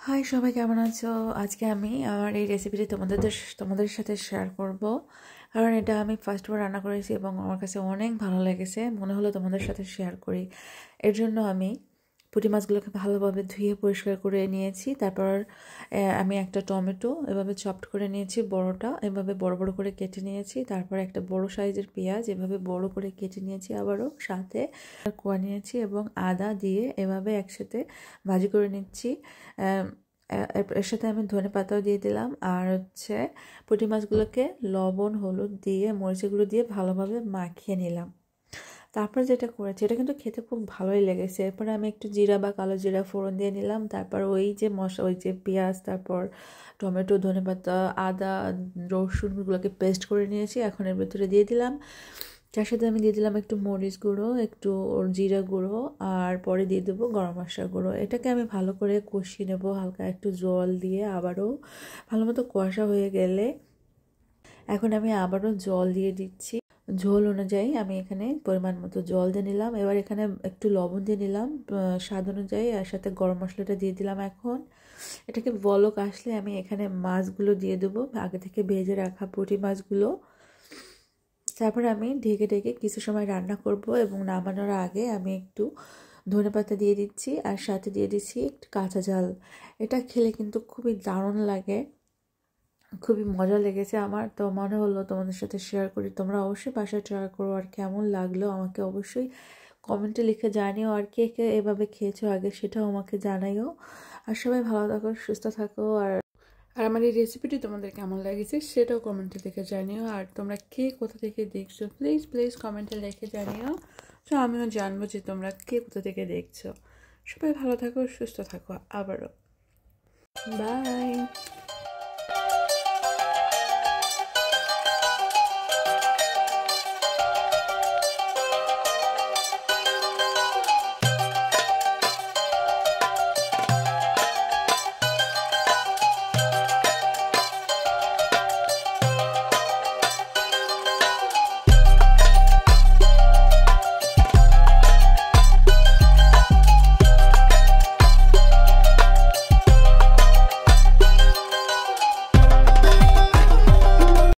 High সবাই কেমন আছো? আজকে আমি আমার এই রেসিপিটি তোমাদের সাথে শেয়ার করব। কারণ এটা আমি ফার্স্টবার রান্না করেছি এবং আমার কাছে অনেক ভালো লেগেছে, মনে হলো তোমাদের সাথে শেয়ার করি। এর জন্য আমি পুঁটি মাছগুলোকে ভালোভাবে ধুয়ে পরিষ্কার করে নিয়েছি। তারপর আমি একটা টমেটো এভাবে চপড করে নিয়েছি, বড়টা এভাবে বড় বড় করে কেটে নিয়েছি। তারপর একটা বড় সাইজের পেঁয়াজ এভাবে বড় করে কেটে নিয়েছি, আবারও সাথে কোয়া নিয়েছি এবং আদা দিয়ে এভাবে একসাথে ভাজি করে নিচ্ছি। এর সাথে আমি ধনেপাতাও দিয়ে দিলাম, আর পুঁটি মাছগুলোকে লবণ হলুদ দিয়ে মরিচগুলো দিয়ে ভালোভাবে মাখিয়ে নিলাম। তারপর যেটা করেছি এটা কিন্তু খেতে খুব ভালোই লেগেছে। এরপরে আমি একটু জিরা বা কালো জিরা ফোড়ন দিয়ে নিলাম। তারপর ওই যে পেঁয়াজ, তারপর টমেটো, ধনেপাতা, আদা, রসুনগুলোকে পেস্ট করে নিয়েছি, এখন এর ভিতরে দিয়ে দিলাম। তার সাথে আমি দিয়ে দিলাম একটু মরিচ গুঁড়ো, একটু জিরা গুঁড়ো, আর পরে দিয়ে দেবো গরম মশলা গুঁড়ো। এটাকে আমি ভালো করে কষিয়ে নেবো হালকা একটু জল দিয়ে। আবারও ভালো মতো কষা হয়ে গেলে এখন আমি আবারও জল দিয়ে দিচ্ছি। ঝোল অনুযায়ী আমি এখানে পরিমাণ মতো জল দিয়ে নিলাম। এবার এখানে একটু লবণ দিয়ে নিলাম স্বাদ অনুযায়ী, আর সাথে গরম মশলাটা দিয়ে দিলাম। এখন এটাকে বলক আসলে আমি এখানে মাছগুলো দিয়ে দেবো, আগে থেকে ভেজে রাখা পুঁটি মাছগুলো। তারপর আমি ঢেকে ঢেকে কিছু সময় রান্না করব এবং নামানোর আগে আমি একটু ধনেপাতা দিয়ে দিচ্ছি, আর সাথে দিয়ে দিচ্ছি একটু কাঁচা ঝাল। এটা খেলে কিন্তু খুবই দারুণ লাগে, খুবই মজা লেগেছে আমার। তো মনে হলো তোমাদের সাথে শেয়ার করি। তোমরা অবশ্যই বাসায় ট্রাই করো, আর কেমন লাগলো আমাকে অবশ্যই কমেন্টে লিখে জানিও, আর কে কে এভাবে খেয়েছো আগে সেটাও আমাকে জানাইও। আর সবাই ভালো থাকো, সুস্থ থাকো। আর আমার এই রেসিপিটি তোমাদের কেমন লেগেছে সেটাও কমেন্টে লিখে জানিও। আর তোমরা কে কোথা থেকে দেখছো প্লিজ প্লিজ কমেন্টে লিখে জানিও, তো আমিও জানবো যে তোমরা কে কোথা থেকে দেখছো। সবাই ভালো থাকো, সুস্থ থাকো। আবারও বাই।